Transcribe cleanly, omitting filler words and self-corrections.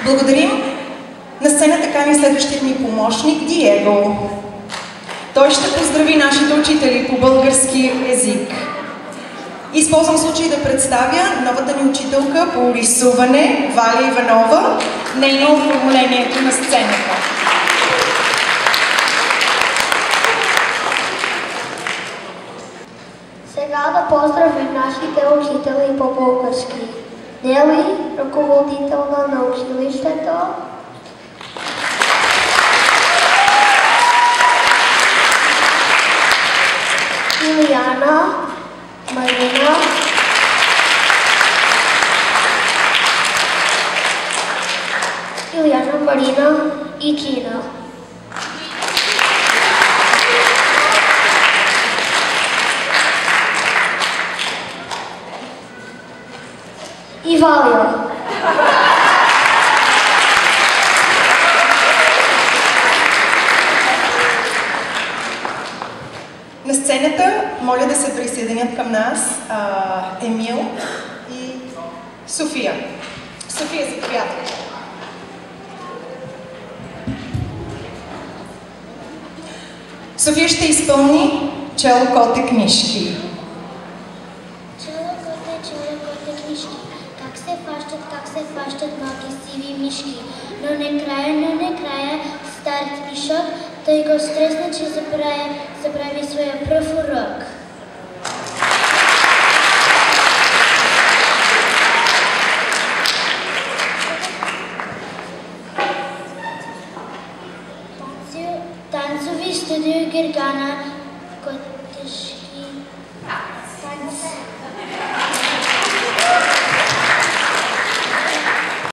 Благодарим. На сцената кани следващият ни помощник Диего. Той ще поздрави нашите учители по български език. Използвам случай да представя новата ни учителка по рисуване, Валя Иванова, нейно оформлението на сцената. Сега да поздравим нашите учители по български. Нели, ръководителна на училището. Илияна, Марина, Марина и Кина. И Валя. На сцената моля да се присъединят към нас Емил и София. София, заповядайте. София ще изпълни Чело коте книжки. Чело коте книжки. Как се фащат малки сиви мишки. Но накрая старец мишок, той го стресна, че забрави своя пръв урок. Танцови студио Гергана,